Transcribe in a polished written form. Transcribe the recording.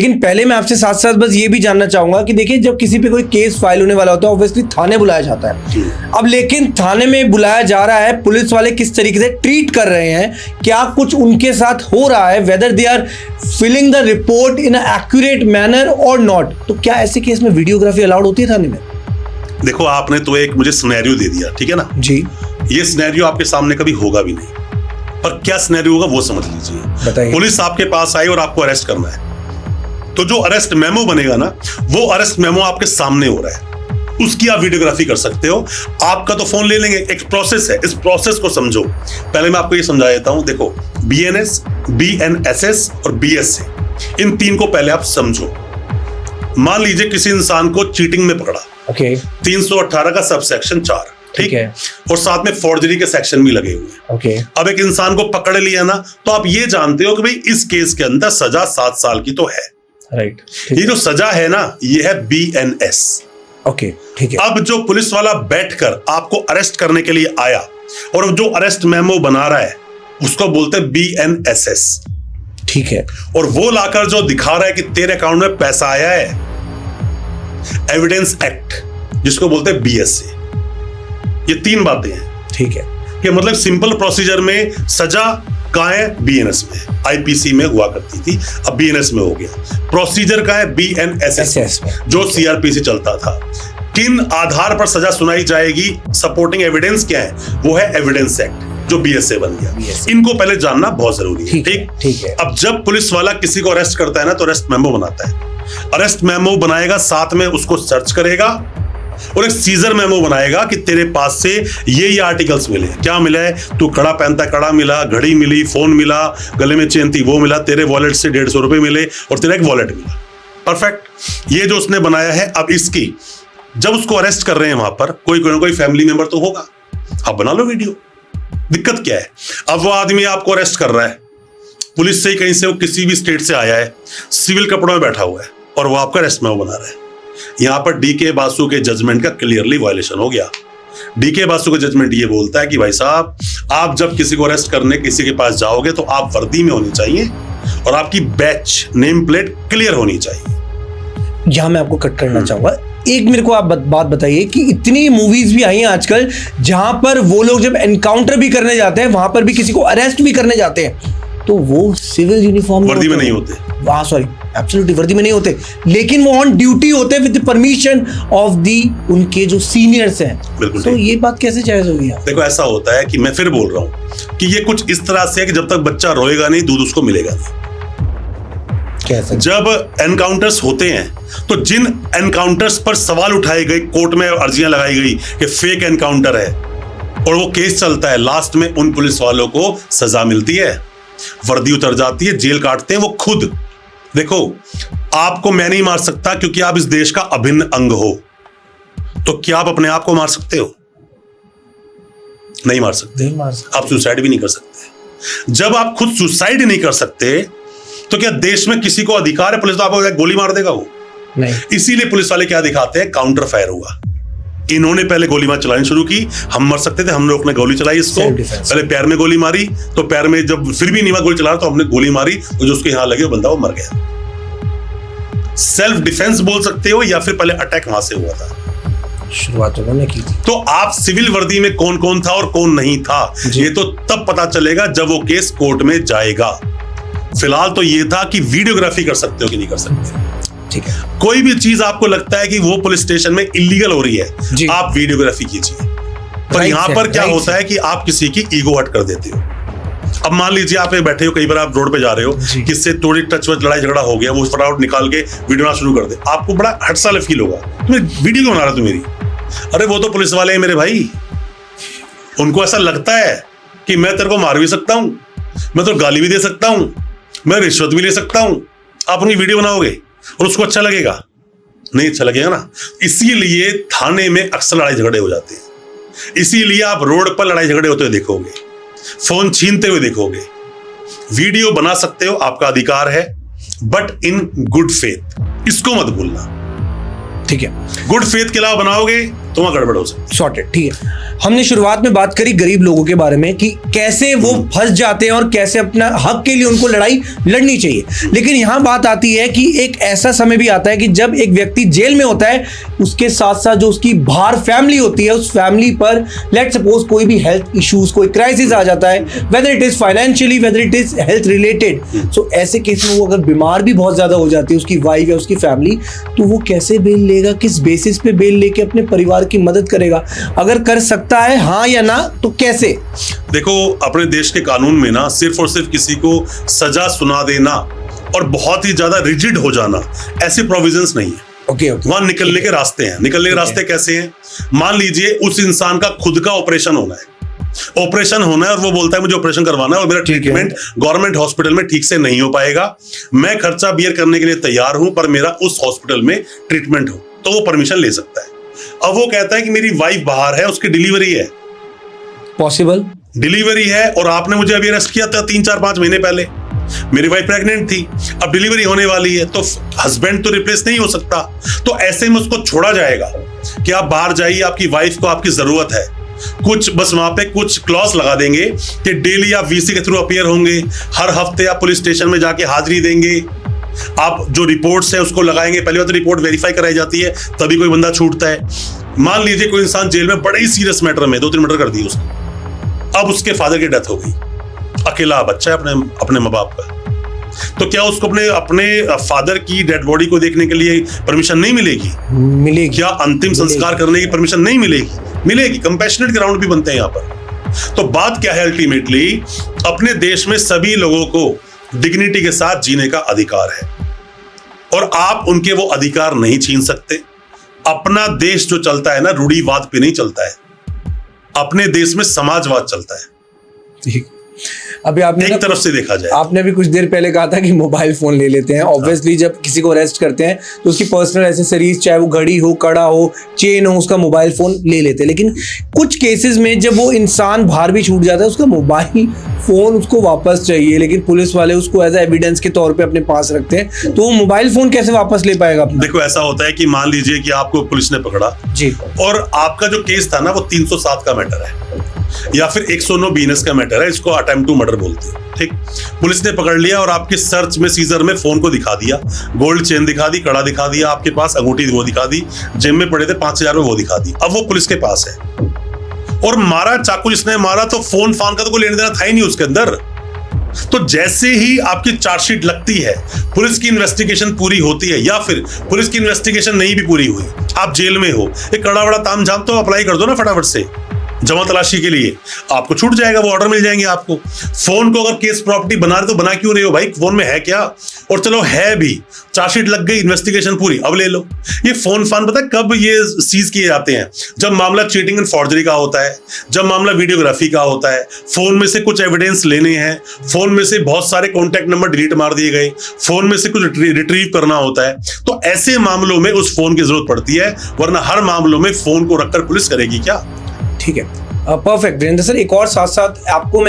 लेकिन पहले मैं आपसे साथ साथ बस ये भी जानना चाहूंगा कि देखिए, जब किसी पे कोई केस फाइल होने वाला होता है ऑब्वियसली थाने बुलाया जाता है। अब लेकिन थाने में बुलाया जा रहा है, पुलिस वाले किस तरीके से ट्रीट कर रहे हैं, क्या कुछ उनके साथ हो रहा है, whether they are filling the report in accurate manner और नॉट, तो क्या ऐसे केस में वीडियोग्राफी अलाउड होती है थाने में? देखो, आपने तो एक मुझे सिनेरियो दे दिया, ठीक है ना जी। ये सिनेरियो आपके सामने कभी होगा भी नहीं, पर क्या सिनेरियो होगा वो समझ लीजिए। पुलिस आपके पास आई और आपको अरेस्ट करना है, तो जो अरेस्ट मेमो बनेगा ना, वो अरेस्ट मेमो आपके सामने हो रहा है, उसकी आप वीडियोग्राफी कर सकते हो। आपका तो फोन ले लेंगे, एक प्रोसेस है, इस प्रोसेस को समझो। पहले मैं आपको ये समझा देता हूं। देखो, BNS, BNSS और BSA, इन तीन को पहले आप समझो। मान लीजिए किसी इंसान को चीटिंग में पकड़ा, 318 का सबसेक्शन 4, ठीक है, और साथ में फोर्जरी के सेक्शन भी लगे हुए हैं। अब एक इंसान को पकड़ लिया ना, तो आप ये जानते हो कि भाई इस केस के अंदर सजा 7 साल की तो है, राइट। ये जो सजा है ना, ये है BNS। ठीक है। अब जो पुलिस वाला बैठकर आपको अरेस्ट करने के लिए आया और जो अरेस्ट मेमो बना रहा है, उसको बोलते हैं BNSS, ठीक है। और वो लाकर जो दिखा रहा है कि तेरे अकाउंट में पैसा आया है, एविडेंस एक्ट, जिसको बोलते हैं BSA। ये 3 बातें हैं, ठीक है, कि मतलब सिंपल प्रोसीजर में सजा कहाँ है? BNS में, IPC में हुआ करती थी, अब BNS में हो गया। प्रोसीजर का है BNSS में, जो CRP से चलता था। किन आधार पर सजा सुनाई जाएगी, सपोर्टिंग एविडेंस क्या है, वो है एविडेंस एक्ट, जो BSA बन गया। इनको पहले जानना बहुत जरूरी है, ठीक है। अब जब पुलिस वाला किसी को अरेस्ट करता है ना, तो अरेस्ट मेमो बनाता है। अरेस्ट मेमो बनाएगा, साथ में उसको सर्च करेगा और एक सीजर मेमो बनाएगा कि तेरे पास से ये आर्टिकल्स मिले। क्या मिला है? तू कड़ा पहनता, कड़ा मिला, घड़ी मिली, फोन मिला, गले में चेन थी वो मिला, तेरे वॉलेट से 150 रुपए मिले और तेरा एक वॉलेट मिला। परफेक्ट, ये जो उसने बनाया है। अब इसकी जब उसको अरेस्ट कर रहे हैं, वहां पर कोई फैमिली मेंबर तो होगा, आप बना लो वीडियो। दिक्कत क्या है? अब वो आदमी आपको अरेस्ट कर रहा है, पुलिस से ही कहीं से, वो किसी भी स्टेट से आया है, सिविल कपड़ों में बैठा हुआ है और वो आपका अरेस्ट मेमो बना रहा है। यहां पर DK बासु के जजमेंट का क्लियरली वायलेशन हो गया। DK बासु का जजमेंट ये बोलता है कि भाई साहब, आप जब किसी को अरेस्ट करने किसी के पास जाओगे तो आप वर्दी में होनी चाहिए और आपकी बैच नेम प्लेट क्लियर होनी चाहिए। यहां मैं आपको कट करना चाहूंगा। एक मेरे को आप बात बताइए कि इतनी मूवीज भी आई हैं आजकल जहां पर वो लोग जब एनकाउंटर भी करने जाते हैं, वहां पर भी किसी को अरेस्ट भी करने जाते हैं, तो वो सिविल यूनिफॉर्म वर्दी में नहीं होते। वाह, सॉरी, एब्सोल्युटली वर्दी में नहीं होते, लेकिन वो ऑन ड्यूटी होते हैं विद परमिशन ऑफ दी उनके जो सीनियर्स हैं। बिल्कुल। तो ये बात कैसे जायज होगी? देखो, ऐसा होता है कि मैं फिर बोल रहा हूं कि ये कुछ इस तरह से है कि जब तक बच्चा रोएगा नहीं, दूध उसको मिलेगा नहीं। कैसे? जब एनकाउंटर्स होते हैं, तो जिन एनकाउंटर्स पर सवाल उठाए गए, कोर्ट में अर्जियां लगाई गई कि फेक एनकाउंटर है, और वो केस चलता है, लास्ट में उन पुलिस वालों को सजा मिलती है, वर्दी उतर जाती है, जेल काटते हैं वो खुद। देखो, आपको मैं नहीं मार सकता क्योंकि आप इस देश का अभिन्न अंग हो, तो क्या आप अपने आप को मार सकते हो? नहीं मार सकते। आप सुसाइड भी नहीं कर सकते। जब आप खुद सुसाइड नहीं कर सकते, तो क्या देश में किसी को अधिकार है पुलिस तो आपको गोली मार देगा? वो नहीं। इसीलिए पुलिस वाले क्या दिखाते हैं? काउंटर फायर हुआ, इन्होंने पहले गोली मार चलानी शुरू की, हम मर सकते थे, हम लोग ने गोली चलाई इसको, पहले पैर में गोली मारी, तो पैर में जब फिर भी नहीं गोली चला तो हमने गोली मारी, और जो उसके यहां लगे वो बंदा वो मर गया। सेल्फ डिफेंस बोल सकते हो, या फिर पहले अटैक वहां से हुआ था, शुरुआत उन्होंने की थी। तो आप सिविल वर्दी में कौन कौन था और कौन नहीं था, ये तो तब पता चलेगा जब वो केस कोर्ट में जाएगा। फिलहाल तो ये था कि वीडियोग्राफी कर सकते हो कि नहीं कर सकते, ठीक है। कोई भी चीज आपको लगता है कि वो पुलिस स्टेशन में इलीगल हो रही है, आप वीडियोग्राफी कीजिए। पर यहां पर क्या होता है कि आप किसी की ईगो हर्ट कर देते हो। अब मान लीजिए आप बैठे हो, कई बार आप रोड पे जा रहे हो, किससे थोड़ी टच वच लड़ाई झगड़ा हो गया, वो फटाफट निकाल के वीडियो ना शुरू कर दे, आपको बड़ा हट सा फील होगा, तुम्हें वीडियो क्यों बना रहा तू मेरी? अरे वो तो पुलिस वाले हैं मेरे भाई, उनको ऐसा लगता है कि मैं तेरे को मार भी सकता हूं, मैं तो गाली भी दे सकता हूं, मैं रिश्वत भी ले सकता हूं। आप अपनी वीडियो बनाओगे और उसको अच्छा लगेगा? नहीं अच्छा लगेगा ना। इसीलिए थाने में अक्सर लड़ाई झगड़े हो जाते हैं, इसीलिए आप रोड पर लड़ाई झगड़े होते हुए देखोगे, फोन छीनते हुए देखोगे। वीडियो बना सकते हो, आपका अधिकार है, बट इन गुड फेथ, इसको मत भूलना, ठीक है। गुड फेथ के अलावा बनाओगे तो वहां गड़बड़ हो सकती है। सॉर्टेड, ठीक है। हमने शुरुआत में बात करी गरीब लोगों के बारे में कि कैसे वो फंस जाते हैं और कैसे अपना हक के लिए उनको लड़ाई लड़नी चाहिए। लेकिन यहाँ बात आती है कि एक ऐसा समय भी आता है कि जब एक व्यक्ति जेल में होता है, उसके साथ साथ जो उसकी बाहर फैमिली होती है, उस फैमिली पर लेट सपोज कोई भी हेल्थ इश्यूज, कोई क्राइसिस आ जाता है, whether it is financially, whether it is health related. So ऐसे केस में वो अगर बीमार भी बहुत ज्यादा हो जाती है उसकी वाइफ या उसकी फैमिली, तो वो कैसे बेल लेगा, किस बेसिस पे बेल लेके अपने परिवार की मदद करेगा? अगर कर सकता है हाँ या ना, तो कैसे? देखो, अपने देश के कानून में ना सिर्फ और सिर्फ किसी को सजा सुना देना और बहुत ही ज्यादा रिजिड हो जाना, ऐसे प्रोविजंस नहीं है। ओके, वहां निकलने के रास्ते हैं। निकलने के रास्ते कैसे हैं? मान लीजिए उस इंसान का खुद का ऑपरेशन होना है, और वो बोलता है मुझे ऑपरेशन करवाना है और मेरा ट्रीटमेंट गवर्नमेंट हॉस्पिटल में ठीक से नहीं हो पाएगा, मैं खर्चा बियर करने के लिए तैयार हूं, पर मेरा उस हॉस्पिटल में ट्रीटमेंट हो, तो वो परमिशन ले सकता है। अब वो कहता है कि मेरी वाइफ बाहर है, उसकी डिलीवरी है, पॉसिबल डिलीवरी है, और आपने मुझे अभी अरेस्ट किया था 3-4-5 महीने पहले, मेरी वाइफ प्रेग्नेंट थी, अब डिलीवरी होने वाली है, तो हस्बैंड तो रिप्लेस नहीं हो सकता, तो ऐसे में उसको छोड़ा जाएगा कि आप बाहर जाइए, आपकी वाइफ को आपकी जरूरत है। कुछ बस वहां पे कुछ क्लॉज लगा देंगे कि डेली आप वीसी के थ्रू अपीयर होंगे, हर हफ्ते आप पुलिस स्टेशन में जाके हाजिरी देंगे, आप जो रिपोर्ट्स है उसको लगाएंगे। पहली बात तो रिपोर्ट वेरीफाई कराई जाती है, तभी कोई बंदा छूटता है। मान लीजिए कोई इंसान जेल में बड़े ही सीरियस मैटर में 2-3 मर्डर कर दिए उसने, अब उसके फादर की डेथ हो गई, अकेला बच्चा है अपने माँ बाप का, तो क्या उसको अपने फादर की डेड बॉडी को देखने के लिए परमिशन नहीं मिलेगी? क्या अंतिम संस्कार करने की परमिशन नहीं मिलेगी? कंपैशनेट ग्राउंड भी बनते हैं यहाँ पर। तो बात क्या है, अल्टीमेटली अपने देश में सभी लोगों को डिग्निटी के साथ जीने का अधिकार है, और आप उनके वो अधिकार नहीं छीन सकते। अपना देश जो चलता है ना, रूढ़िवाद पे नहीं चलता है, अपने देश में समाजवाद चलता है। ठीक, अभी आपने एक तरफ से देखा जाए, आपने भी कुछ देर पहले कहा था कि मोबाइल फोन ले लेते हैं। ऑब्वियसली जब किसी को अरेस्ट करते हैं तो उसकी पर्सनल एसेसरीज, चाहे वो घड़ी हो, कड़ा हो, चेन हो, उसका मोबाइल फोन ले लेते हैं। लेकिन कुछ केसेस में जब वो इंसान बाहर भी छूट जाता है, उसका मोबाइल फोन उसको वापस चाहिए, लेकिन पुलिस वाले उसको एज एविडेंस के तौर पे अपने पास रखते हैं, तो वो मोबाइल फोन कैसे वापस ले पाएगा? देखो, ऐसा होता है कि मान लीजिए कि आपको पुलिस ने पकड़ा जी, और आपका जो केस था ना वो 307 का मैटर है या फिर 109 बीएनएस का मैटर है, इसको अटेम्प्ट टू मर्डर बोलते हैं। ठीक, पुलिस ने पकड़ लिया और आपके सर्च में, सीजर में फोन को दिखा दिया, गोल्ड चेन दिखा दी, कड़ा दिखा दिया, आपके पास अंगूठी वो दिखा दी, जेब में पड़े थे 5,000 में वो दिखा दी। अब वो पुलिस के पास है और मारा, चाकू जिसने मारा, तो फोन फान का तो कोई लेने देना था ही नहीं उसके अंदर। तो जैसे ही आपकी चार्जशीट लगती है, पुलिस की इन्वेस्टिगेशन पूरी होती है, या फिर पुलिस की इन्वेस्टिगेशन नहीं भी पूरी हुई, आप जेल में हो, एक कड़ा बड़ा ताम झाम तो अप्लाई कर दो ना फटाफट से जमा तलाशी के लिए, आपको छूट जाएगा, वो ऑर्डर मिल जाएंगे आपको। फोन को अगर केस प्रॉपर्टी बना रहे तो बना क्यों रहे हो भाई? फोन में है क्या? और चलो है भी, चार्जशीट लग गई, इन्वेस्टिगेशन पूरी, अब ले लो। ये फोन फान पता है कब ये सीज किए जाते हैं? जब मामला चीटिंग एंड फॉर्जरी का होता है, जब मामला वीडियोग्राफी का होता है, फोन में से कुछ एविडेंस लेने हैं, फोन में से बहुत सारे कॉन्टैक्ट नंबर डिलीट मार दिए गए, फोन में से कुछ रिट्रीव करना होता है, तो ऐसे मामलों में उस फोन की जरूरत पड़ती है, वरना हर मामलों में फोन को रखकर पुलिस करेगी क्या? ठीक है, परफेक्ट वीरेंद्र सर। एक और साथ साथ आपको मैं